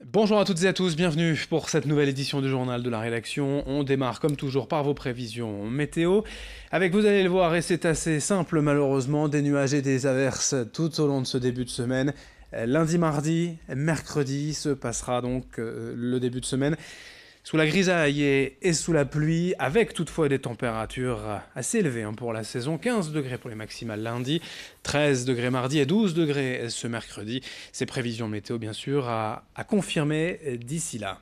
Bonjour à toutes et à tous, bienvenue pour cette nouvelle édition du journal de la rédaction. On démarre comme toujours par vos prévisions météo. Avec, vous allez le voir, et c'est assez simple malheureusement, des nuages et des averses tout au long de ce début de semaine. Lundi, mardi, mercredi se passera donc le début de semaine sous la grisaille et sous la pluie, avec toutefois des températures assez élevées pour la saison. 15 degrés pour les maximales lundi, 13 degrés mardi et 12 degrés ce mercredi. Ces prévisions météo, bien sûr, à confirmer d'ici là.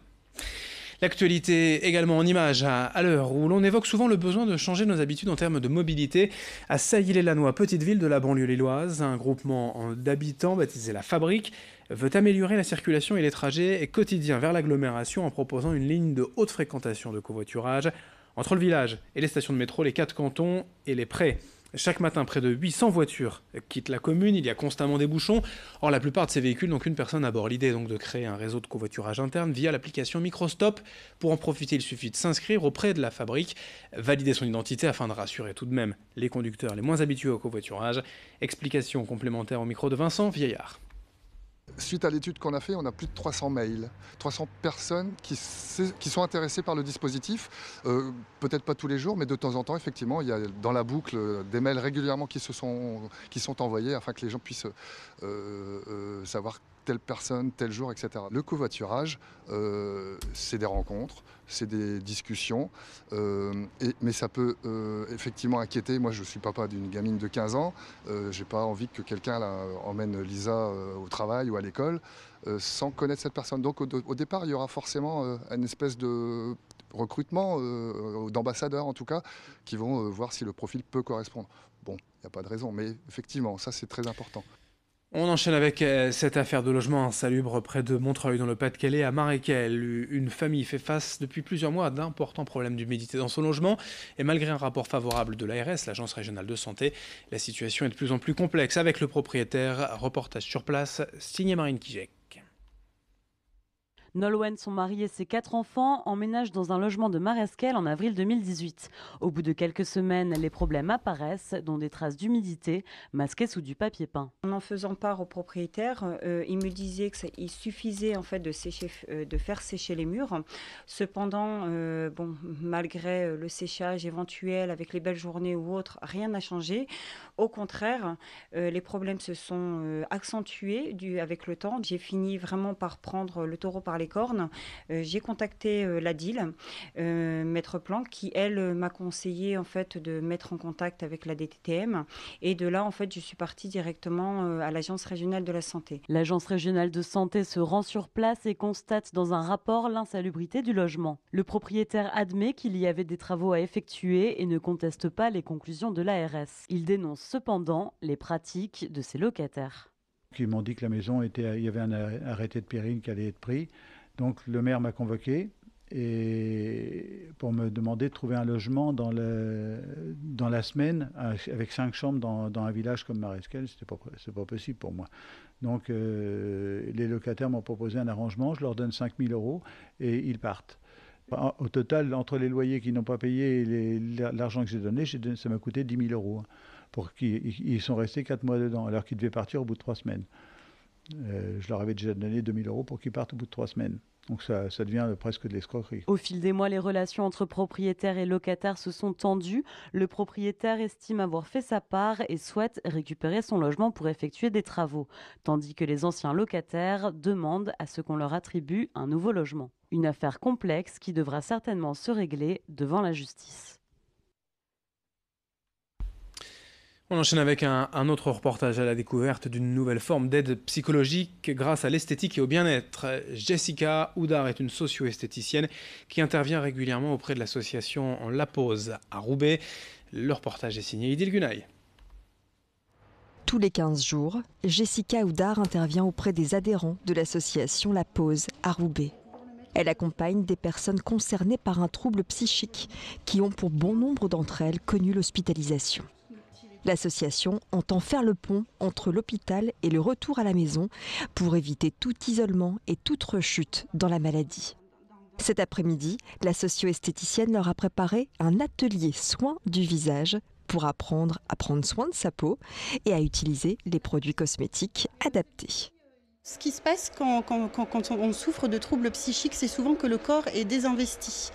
L'actualité également en images à l'heure où l'on évoque souvent le besoin de changer nos habitudes en termes de mobilité. À Sailly-les-Lannoy, petite ville de la banlieue lilloise, un groupement d'habitants baptisé La Fabrique veut améliorer la circulation et les trajets quotidiens vers l'agglomération en proposant une ligne de haute fréquentation de covoiturage entre le village et les stations de métro, les 4 cantons et les prés. Chaque matin, près de 800 voitures quittent la commune, il y a constamment des bouchons. Or, la plupart de ces véhicules n'ont qu'une personne à bord. L'idée est donc de créer un réseau de covoiturage interne via l'application Microstop. Pour en profiter, il suffit de s'inscrire auprès de La Fabrique, valider son identité afin de rassurer tout de même les conducteurs les moins habitués au covoiturage. Explication complémentaire au micro de Vincent Vieillard. Suite à l'étude qu'on a fait, on a plus de 300 mails, 300 personnes qui sont intéressées par le dispositif. Peut-être pas tous les jours, mais de temps en temps, effectivement, il y a dans la boucle des mails régulièrement qui sont envoyés afin que les gens puissent savoir telle personne, tel jour, etc. Le covoiturage, c'est des rencontres, c'est des discussions, mais ça peut effectivement inquiéter. Moi, je suis papa d'une gamine de 15 ans, j'ai pas envie que quelqu'un emmène Lisa au travail ou à l'école sans connaître cette personne. Donc au départ, il y aura forcément une espèce de recrutement d'ambassadeurs en tout cas, qui vont voir si le profil peut correspondre. Bon, il n'y a pas de raison, mais effectivement, ça c'est très important. On enchaîne avec cette affaire de logement insalubre près de Montreuil dans le Pas-de-Calais à Maréquel. Une famille fait face depuis plusieurs mois à d'importants problèmes d'humidité dans son logement et malgré un rapport favorable de l'ARS, l'Agence régionale de santé, la situation est de plus en plus complexe avec le propriétaire. Reportage sur place, signé Marine Kijek. Nolwenn, son mari et ses 4 enfants emménagent dans un logement de Maresquel en avril 2018. Au bout de quelques semaines, les problèmes apparaissent, dont des traces d'humidité masquées sous du papier peint. En faisant part au propriétaire, il me disait qu'il suffisait en fait de faire sécher les murs. Cependant, malgré le séchage éventuel avec les belles journées ou autres, rien n'a changé. Au contraire, les problèmes se sont accentués avec le temps. J'ai fini vraiment par prendre le taureau par les cornes. J'ai contacté la DIL, Maître Planck, qui elle m'a conseillé en fait de mettre en contact avec la DTTM. Et de là, en fait, je suis partie directement à l'Agence régionale de la santé. L'Agence régionale de santé se rend sur place et constate dans un rapport l'insalubrité du logement. Le propriétaire admet qu'il y avait des travaux à effectuer et ne conteste pas les conclusions de l'ARS. Il dénonce cependant les pratiques de ses locataires. Ils m'ont dit que la maison il y avait un arrêté de péril qui allait être pris. Donc le maire m'a convoqué et pour me demander de trouver un logement dans la semaine avec 5 chambres dans un village comme Maresquel. C'est pas possible pour moi. Donc les locataires m'ont proposé un arrangement, je leur donne 5 000 € et ils partent. Au total, entre les loyers qu'ils n'ont pas payés et l'argent que j'ai donné, ça m'a coûté 10 000 €. Ils sont restés 4 mois dedans, alors qu'ils devaient partir au bout de 3 semaines. Je leur avais déjà donné 2 000 € pour qu'ils partent au bout de 3 semaines. Donc ça devient presque de l'escroquerie. Au fil des mois, les relations entre propriétaires et locataires se sont tendues. Le propriétaire estime avoir fait sa part et souhaite récupérer son logement pour effectuer des travaux, tandis que les anciens locataires demandent à ce qu'on leur attribue un nouveau logement. Une affaire complexe qui devra certainement se régler devant la justice. On enchaîne avec un autre reportage à la découverte d'une nouvelle forme d'aide psychologique grâce à l'esthétique et au bien-être. Jessica Houdard est une socio-esthéticienne qui intervient régulièrement auprès de l'association La Pause à Roubaix. Le reportage est signé Idil Gunay. Tous les 15 jours, Jessica Houdard intervient auprès des adhérents de l'association La Pause à Roubaix. Elle accompagne des personnes concernées par un trouble psychique qui ont pour bon nombre d'entre elles connu l'hospitalisation. L'association entend faire le pont entre l'hôpital et le retour à la maison pour éviter tout isolement et toute rechute dans la maladie. Cet après-midi, la socio-esthéticienne leur a préparé un atelier soins du visage pour apprendre à prendre soin de sa peau et à utiliser les produits cosmétiques adaptés. Ce qui se passe quand on souffre de troubles psychiques, c'est souvent que le corps est désinvesti.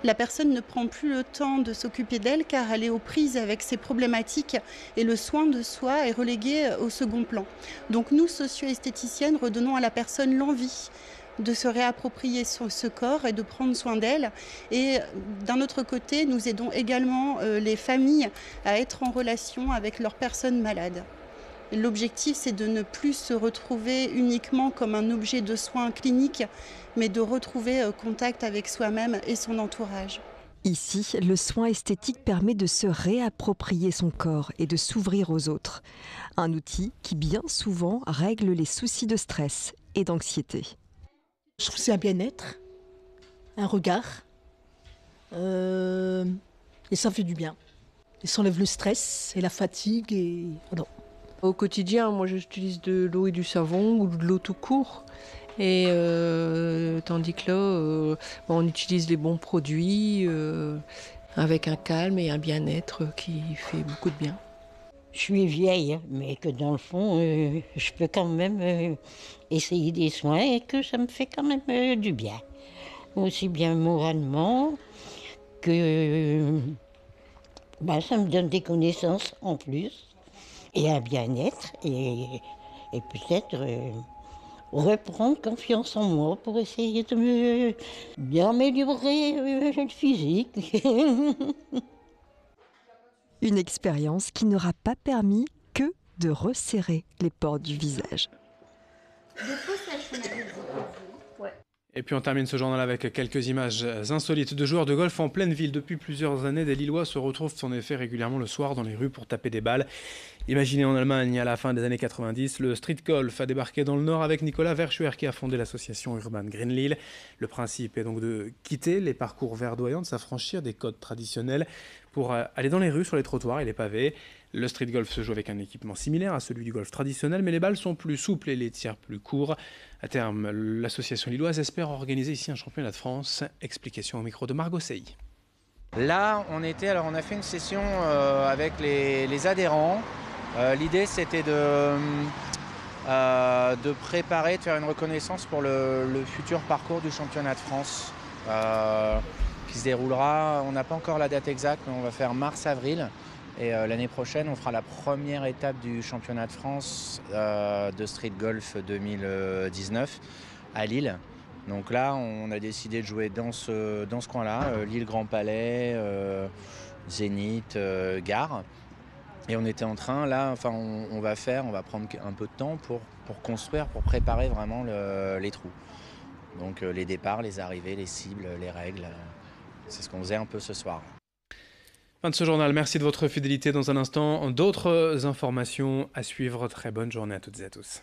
La personne ne prend plus le temps de s'occuper d'elle car elle est aux prises avec ses problématiques et le soin de soi est relégué au second plan. Donc nous, socio-esthéticiennes, redonnons à la personne l'envie de se réapproprier ce corps et de prendre soin d'elle. Et d'un autre côté, nous aidons également les familles à être en relation avec leurs personnes malades. L'objectif, c'est de ne plus se retrouver uniquement comme un objet de soins cliniques, mais de retrouver contact avec soi-même et son entourage. Ici, le soin esthétique permet de se réapproprier son corps et de s'ouvrir aux autres. Un outil qui bien souvent règle les soucis de stress et d'anxiété. Je trouve que c'est un bien-être, un regard, et ça fait du bien. Et ça enlève le stress et la fatigue et voilà. Au quotidien, moi j'utilise de l'eau et du savon ou de l'eau tout court. Et tandis que là, on utilise les bons produits avec un calme et un bien-être qui fait beaucoup de bien. Je suis vieille, mais que dans le fond, je peux quand même essayer des soins et que ça me fait quand même du bien. Aussi bien moralement que ça me donne des connaissances en plus. Et un bien-être et peut-être reprendre confiance en moi pour essayer de bien améliorer le physique. Une expérience qui n'aura pas permis que de resserrer les pores du visage. Et puis on termine ce journal avec quelques images insolites de joueurs de golf en pleine ville. Depuis plusieurs années, des Lillois se retrouvent en effet régulièrement le soir dans les rues pour taper des balles. Imaginez en Allemagne à la fin des années 90, le street golf a débarqué dans le Nord avec Nicolas Verschuer qui a fondé l'association Urban Green Lille. Le principe est donc de quitter les parcours verdoyants, de s'affranchir des codes traditionnels pour aller dans les rues, sur les trottoirs et les pavés. Le street golf se joue avec un équipement similaire à celui du golf traditionnel, mais les balles sont plus souples et les tirs plus courts. À terme, l'association lilloise espère organiser ici un championnat de France. Explication au micro de Margot Sey. Là, on a fait une session avec les adhérents. L'idée, c'était de préparer, de faire une reconnaissance pour le futur parcours du championnat de France qui se déroulera. On n'a pas encore la date exacte, mais on va faire mars-avril. Et l'année prochaine, on fera la première étape du championnat de France de street golf 2019 à Lille. Donc là, on a décidé de jouer dans ce coin-là, Lille Grand Palais, Zénith, Gare. Et on était en train, là, on va prendre un peu de temps pour construire, pour préparer vraiment les trous. Donc les départs, les arrivées, les cibles, les règles, c'est ce qu'on faisait un peu ce soir. Fin de ce journal, merci de votre fidélité. Dans un instant, d'autres informations à suivre. Très bonne journée à toutes et à tous.